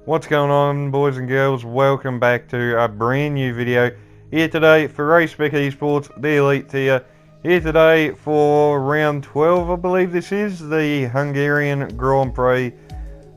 What's going on, boys and girls? Welcome back to a brand new video here today for Spec Esports, the Elite tier. Here today for round 12, I believe this is, the Hungarian Grand Prix.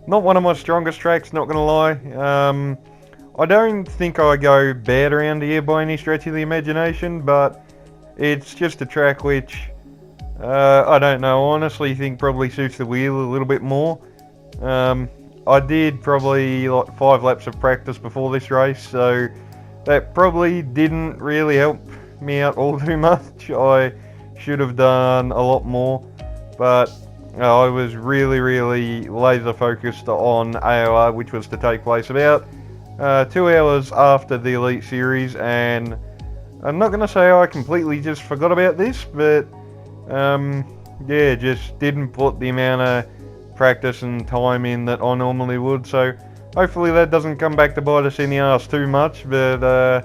Not one of my strongest tracks, not gonna lie. I don't think I go bad around here by any stretch of the imagination, but it's just a track which, I don't know, honestly think probably suits the wheel a little bit more. I did probably like 5 laps of practice before this race, so that probably didn't really help me out all too much. I should have done a lot more, but I was really laser focused on AOR, which was to take place about 2 hours after the Elite Series, and I'm not going to say I completely just forgot about this, but yeah, just didn't put the amount of practice and time in that I normally would, so hopefully that doesn't come back to bite us in the arse too much. But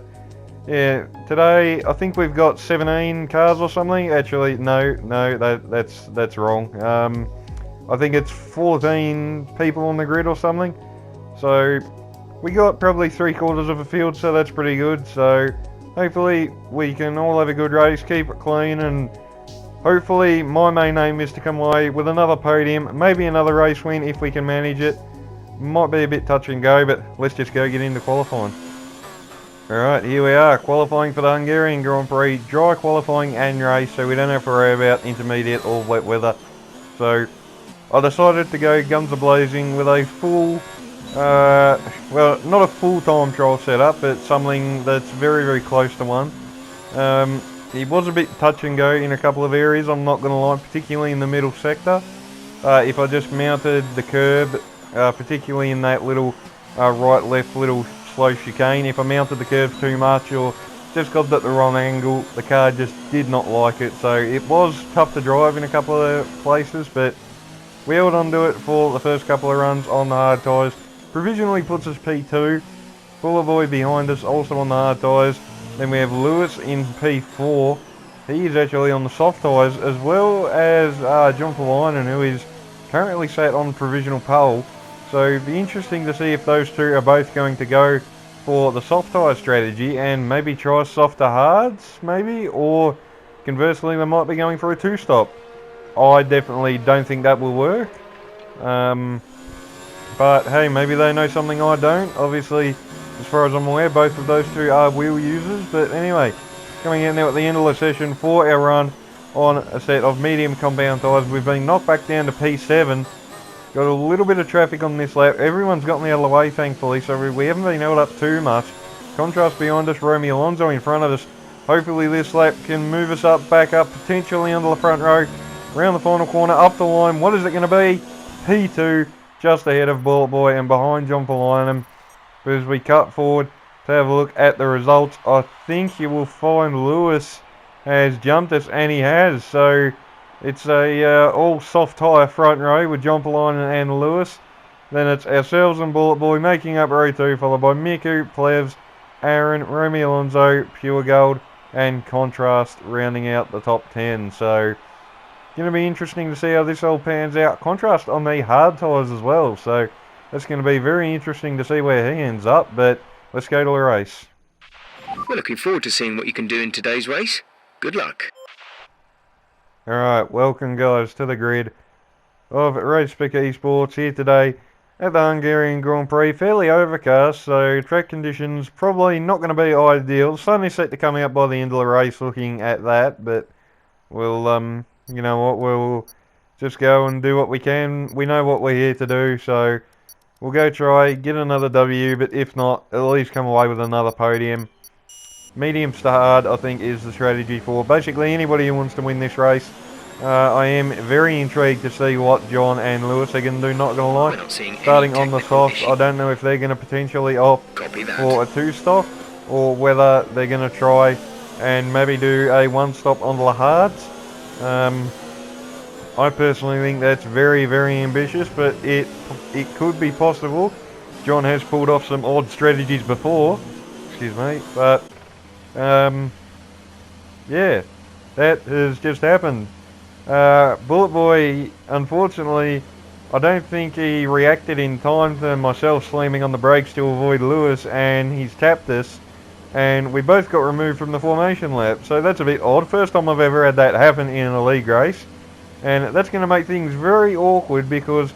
yeah, today I think we've got 17 cars or something. Actually, no, that's wrong. I think it's 14 people on the grid or something, so we got probably 3/4 of a field, so that's pretty good. So hopefully we can all have a good race, keep it clean, and hopefully my main aim is to come away with another podium, maybe another race win if we can manage it. Might be a bit touch and go, but let's just go get into qualifying. Alright, here we are, qualifying for the Hungarian Grand Prix, dry qualifying and race, so we don't have to worry about intermediate or wet weather. So I decided to go guns a-blazing with a full, well, not a full time trial setup, but something that's very close to one. It was a bit touch and go in a couple of areas, I'm not going to lie, particularly in the middle sector. If I just mounted the curb, particularly in that little right-left little slow chicane, if I mounted the curve too much or just got it at the wrong angle, the car just did not like it. So it was tough to drive in a couple of places, but we held on to it for the first couple of runs on the hard tyres. Provisionally puts us P2, Bullet Boy behind us also on the hard tyres. Then we have Lewis in P4. He is actually on the soft tyres, as well as John Palainen, who is currently sat on provisional pole. So it'd be interesting to see if those two are both going to go for the soft tyre strategy and maybe try softer hards, maybe, or conversely they might be going for a 2-stop. I definitely don't think that will work. But hey, maybe they know something I don't. Obviously, as far as I'm aware, both of those two are wheel users. But anyway, coming in now at the end of the session for our run on a set of medium compound tyres. We've been knocked back down to P7. Got a little bit of traffic on this lap. Everyone's gotten out of the way, thankfully, so we haven't been held up too much. Contrast behind us, Romeo Alonso in front of us. Hopefully this lap can move us up, back up, potentially under the front row. Around the final corner, up the line. What is it going to be? P2, just ahead of Bullet Boy and behind John Palainen. But as we cut forward to have a look at the results, I think you will find Lewis has jumped us, and he has. So it's a all soft tyre front row with John Palainen and Lewis. Then it's ourselves and Bullet Boy making up row 2, followed by Miku, Plevs, Aaron, Romeo Alonso, Pure Gold, and Contrast rounding out the top 10. So going to be interesting to see how this all pans out. Contrast on the hard tyres as well, so that's going to be very interesting to see where he ends up, but let's go to the race. We're looking forward to seeing what you can do in today's race. Good luck. Alright, welcome guys to the grid of Spec Esports here today at the Hungarian Grand Prix. Fairly overcast, so track conditions probably not going to be ideal. Sun is set to come out by the end of the race looking at that, but we'll, you know what, we'll just go and do what we can. We know what we're here to do, so we'll go try, get another W, but if not, at least come away with another podium. Mediums to hard, I think, is the strategy for basically anybody who wants to win this race. I am very intrigued to see what John and Lewis are going to do, not going to lie. Starting on the softs, I don't know if they're going to potentially opt for a 2-stop, or whether they're going to try and maybe do a 1-stop on the hards. I personally think that's very ambitious, but it could be possible. John has pulled off some odd strategies before, excuse me, but yeah, that has just happened. Bullet Boy unfortunately I don't think he reacted in time to myself slamming on the brakes to avoid Lewis, and he's tapped us, and we both got removed from the formation lap. So that's a bit odd. First time I've ever had that happen in a league race, and that's going to make things very awkward because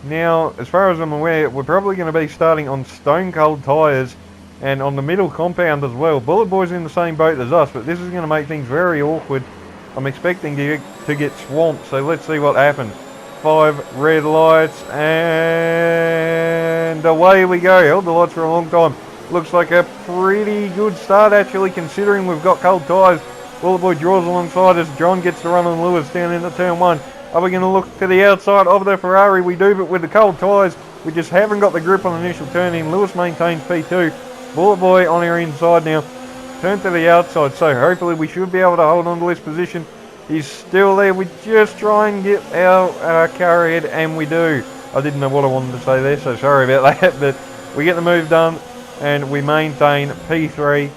now, as far as I'm aware, we're probably going to be starting on stone cold tyres and on the middle compound as well. Bullet Boy's in the same boat as us, but this is going to make things very awkward. I'm expecting to get swamped, so let's see what happens. 5 red lights, and away we go. Held the lights for a long time. Looks like a pretty good start, actually, considering we've got cold tyres. Bullet Boy draws alongside us. John gets the run on Lewis down into turn 1. Are we going to look to the outside of the Ferrari? We do, but with the cold tyres, we just haven't got the grip on the initial turn in. Lewis maintains P2. Bullet Boy on our inside now. Turn to the outside, so hopefully we should be able to hold on to this position. He's still there. We just try and get our car ahead, and we do. I didn't know what I wanted to say there, so sorry about that, but we get the move done, and we maintain P3.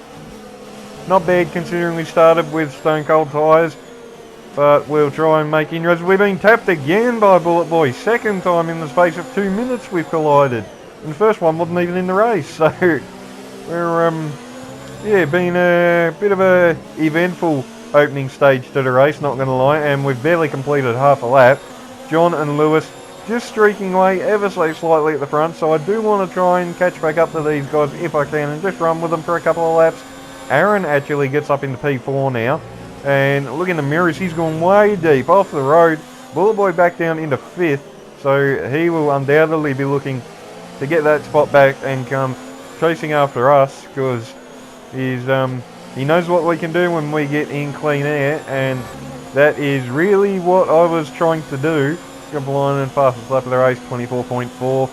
Not bad considering we started with stone cold tyres, but we'll try and make inroads. We've been tapped again by Bullet Boy. Second time in the space of 2 minutes we've collided. And the first one wasn't even in the race, so we're been a bit of a eventful opening stage to the race, not going to lie, and we've barely completed half a lap. John and Lewis just streaking away ever so slightly at the front, so I do want to try and catch back up to these guys if I can and just run with them for a couple of laps. Aaron actually gets up into P4 now, and look in the mirrors, he's gone way deep off the road. Bullet Boy back down into 5th, so he will undoubtedly be looking to get that spot back and come chasing after us, because he's he knows what we can do when we get in clean air, and that is really what I was trying to do. Jump line and fastest lap of the race, 24.4.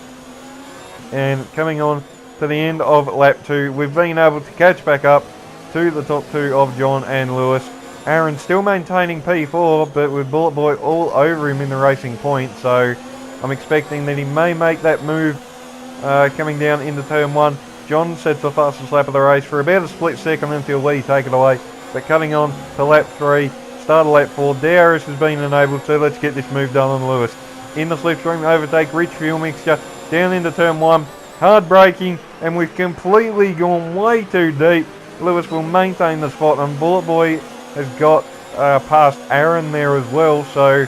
And coming on to the end of lap 2, we've been able to catch back up to the top 2 of John and Lewis. Aaron still maintaining P4, but with Bullet Boy all over him in the racing point, so I'm expecting that he may make that move coming down into turn 1. John sets the fastest lap of the race for about a split second until we take it away. But cutting on to lap 3, start of lap 4, DRS has been enabled, so let's get this move done on Lewis. In the slipstream, overtake, rich fuel mixture, down into turn 1, hard braking, and we've completely gone way too deep. Lewis will maintain the spot, and Bullet Boy has got past Aaron there as well, so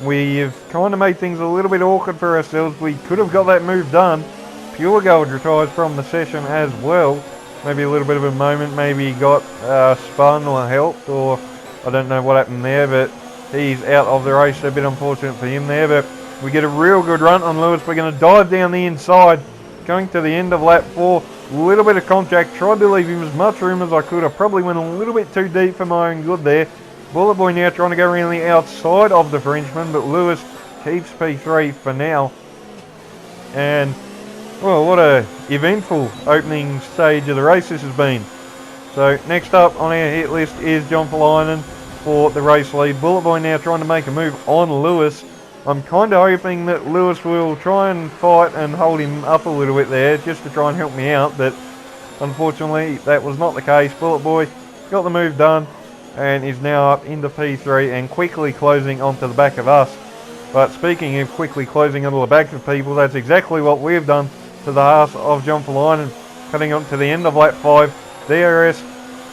we've kind of made things a little bit awkward for ourselves. We could have got that move done. Pure Gold retires from the session as well. Maybe a little bit of a moment, maybe he got spun or helped, or I don't know what happened there, but he's out of the race. A bit unfortunate for him there, but we get a real good run on Lewis. We're going to dive down the inside, going to the end of lap 4. A little bit of contact, tried to leave him as much room as I could. I probably went a little bit too deep for my own good there. Bullet Boy now trying to go around the outside of the Frenchman, but Lewis keeps P3 for now. And well, what a eventful opening stage of the race this has been. So next up on our hit list is John Falainen for the race lead. Bullet Boy now trying to make a move on Lewis. I'm kind of hoping that Lewis will try and fight and hold him up a little bit there just to try and help me out, but unfortunately that was not the case. Bullet Boy got the move done and is now up into P3 and quickly closing onto the back of us. But speaking of quickly closing onto the back of people, that's exactly what we've done to the half of John Falainen. Cutting on to the end of lap 5, DRS,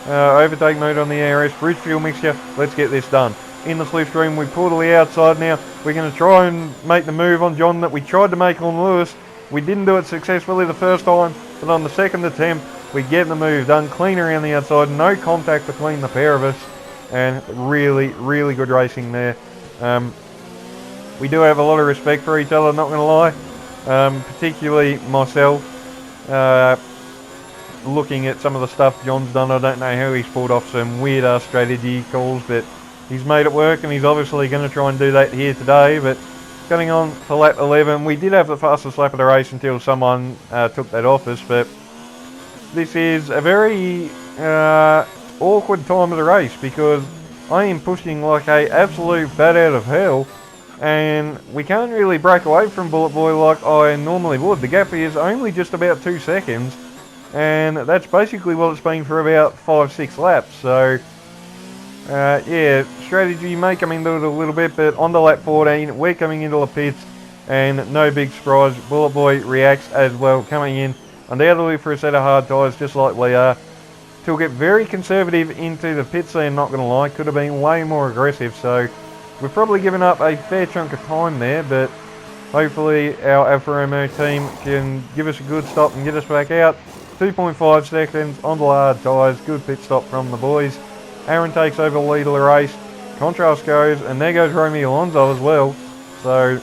overtake mode on the ARS, bridge fuel mixture, let's get this done. In the slipstream, we pull to the outside now. We're going to try and make the move on John that we tried to make on Lewis. We didn't do it successfully the first time, but on the second attempt, we get the move done, clean around the outside, no contact between the pair of us, and really, really good racing there. We do have a lot of respect for each other, not going to lie. Particularly myself, looking at some of the stuff John's done. I don't know how he's pulled off some weird strategy calls, but he's made it work, and he's obviously going to try and do that here today. But getting on to lap 11, we did have the fastest lap of the race until someone took that off us, but this is a very awkward time of the race because I am pushing like a absolute bat out of hell, and we can't really break away from Bullet Boy like I normally would. The gap is only just about 2 seconds, and that's basically what it's been for about 5-6 laps. So yeah, strategy may come into it a little bit, but on to lap 14, we're coming into the pits, And no big surprise, Bullet Boy reacts as well, coming in undoubtedly for a set of hard tyres, just like we are. To get very conservative into the pit scene, not going to lie, could have been way more aggressive, so we've probably given up a fair chunk of time there, but hopefully our Alfa Romeo team can give us a good stop and get us back out. 2.5 seconds on the hard tyres, good pit stop from the boys. Aaron takes over the lead of the race, Contrast goes, and there goes Romy Alonso as well, so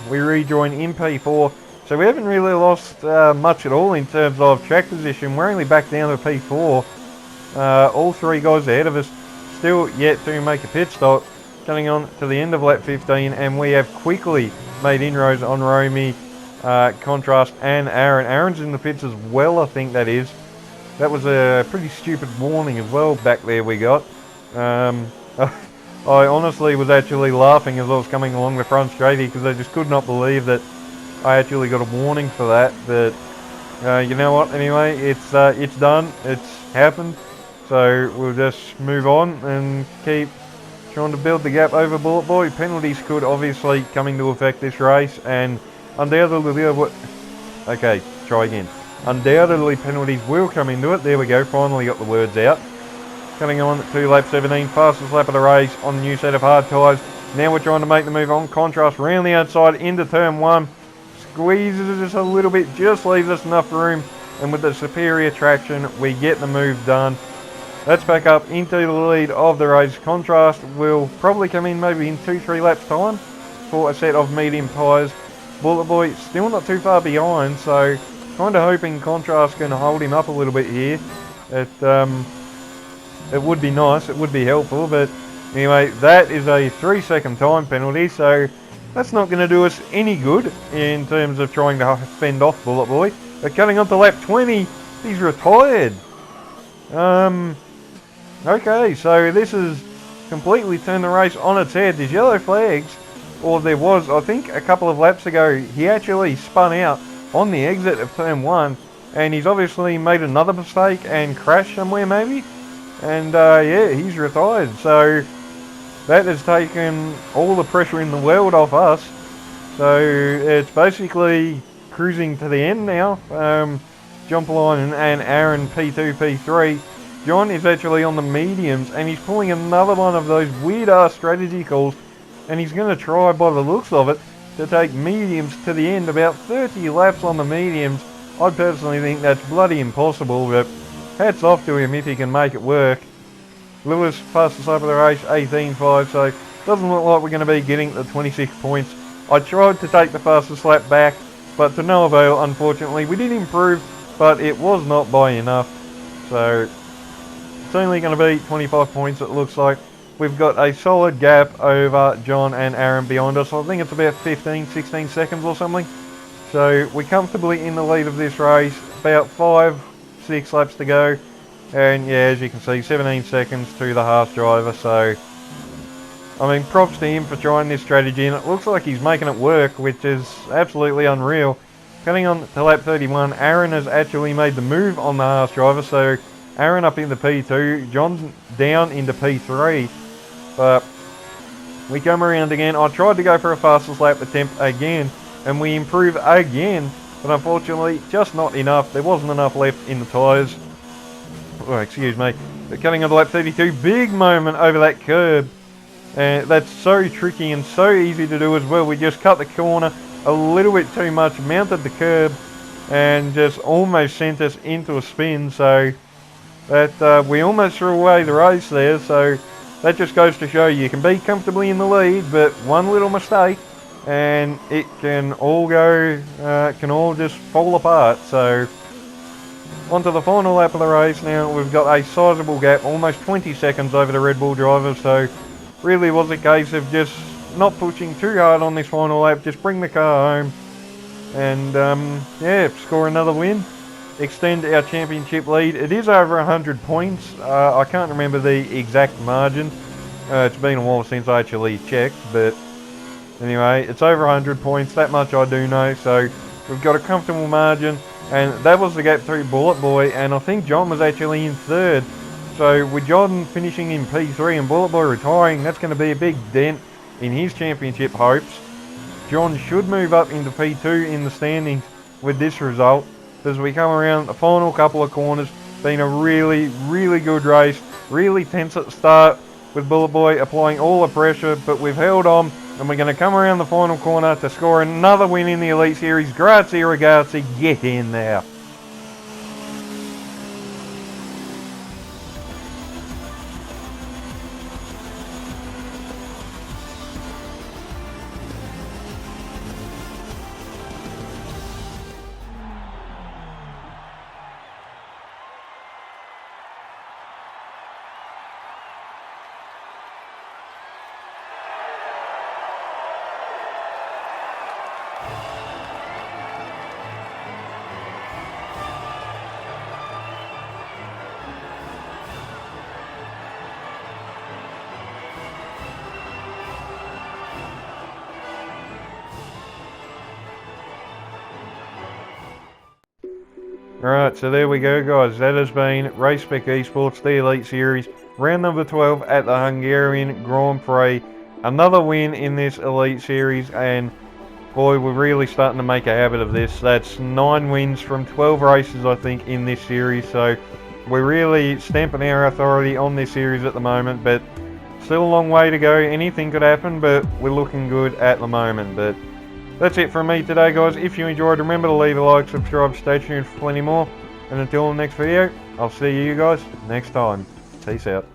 we rejoin in P4. So we haven't really lost much at all in terms of track position. We're only back down to P4. All three guys ahead of us still yet to make a pit stop. Coming on to the end of lap 15, and we have quickly made inroads on Romy, Contrast and Aaron. Aaron's in the pits as well, I think that is. That was a pretty stupid warning as well back there we got. I honestly was actually laughing as I was coming along the front straight here because I just could not believe that I actually got a warning for that. But you know what, anyway, it's done, it's happened. So we'll just move on and keep trying to build the gap over Bullet Boy. Penalties could obviously come into effect this race, and undoubtedly okay, try again. Undoubtedly penalties will come into it. There we go, finally got the words out. Coming on to lap 17, fastest lap of the race on the new set of hard tyres. Now we're trying to make the move on. Contrast round the outside into turn 1. Squeezes us a little bit, just leaves us enough room. And with the superior traction, we get the move done. Let's back up into the lead of the race. Contrast will probably come in maybe in 2-3 laps time for a set of medium tyres. Bullet Boy still not too far behind, so kind of hoping Contrast can hold him up a little bit here. It would be nice, it would be helpful, but anyway, that is a 3-second time penalty, so that's not going to do us any good in terms of trying to fend off Bullet Boy. But cutting on to lap 20, he's retired. Okay, so this has completely turned the race on its head. There's yellow flags, or there was, I think, a couple of laps ago, he actually spun out on the exit of turn 1, and he's obviously made another mistake and crashed somewhere maybe. And yeah, he's retired, so that has taken all the pressure in the world off us. So it's basically cruising to the end now. John Polainen and Aaron P2, P3. John is actually on the mediums, and he's pulling another one of those weird-ass strategy calls, and he's going to try, by the looks of it, to take mediums to the end, about 30 laps on the mediums. I personally think that's bloody impossible, but hats off to him if he can make it work. Lewis, fastest lap of the race, 18.5, so doesn't look like we're going to be getting the 26 points. I tried to take the fastest lap back, but to no avail, unfortunately. We did improve, but it was not by enough. So it's only going to be 25 points, it looks like. We've got a solid gap over John and Aaron behind us. I think it's about 15, 16 seconds or something. So we're comfortably in the lead of this race, about 5-6 laps to go, and yeah, as you can see, 17 seconds to the Haas driver. So I mean, props to him for trying this strategy, and it looks like he's making it work, which is absolutely unreal. Coming on to lap 31, Aaron has actually made the move on the Haas driver, so Aaron up into P2, John's down into P3, but we come around again. I tried to go for a fastest lap attempt again, and we improve again, but unfortunately just not enough. There wasn't enough left in the tyres. Oh, excuse me. But coming on to lap 32, big moment over that curb. That's so tricky and so easy to do as well. We just cut the corner a little bit too much, mounted the curb, and just almost sent us into a spin. So that we almost threw away the race there. So that just goes to show you can be comfortably in the lead, but one little mistake and it can all go, can all just fall apart. So on to the final lap of the race now. We've got a sizable gap, almost 20 seconds over the Red Bull driver. So really was a case of just not pushing too hard on this final lap, just bring the car home and yeah, score another win, extend our championship lead. It is over 100 points. I can't remember the exact margin. It's been a while since I actually checked, but anyway, it's over 100 points, that much I do know. So we've got a comfortable margin, and that was the gap through Bullet Boy, and I think John was actually in third. So with John finishing in P3 and Bullet Boy retiring, that's going to be a big dent in his championship hopes. John should move up into P2 in the standings with this result, as we come around the final couple of corners. Been a really, really good race. Really tense at the start with Bullet Boy applying all the pressure, but we've held on, and we're going to come around the final corner to score another win in the Elite Series. Grazie ragazzi, get in there. Right, so there we go guys, that has been Race Spec Esports, the Elite Series, round number 12 at the Hungarian Grand Prix. Another win in this Elite Series, and boy, we're really starting to make a habit of this. That's 9 wins from 12 races I think in this series, so we're really stamping our authority on this series at the moment, but still a long way to go. Anything could happen, but we're looking good at the moment. But that's it from me today guys. If you enjoyed, remember to leave a like, subscribe, stay tuned for plenty more. And until the next video, I'll see you guys next time. Peace out.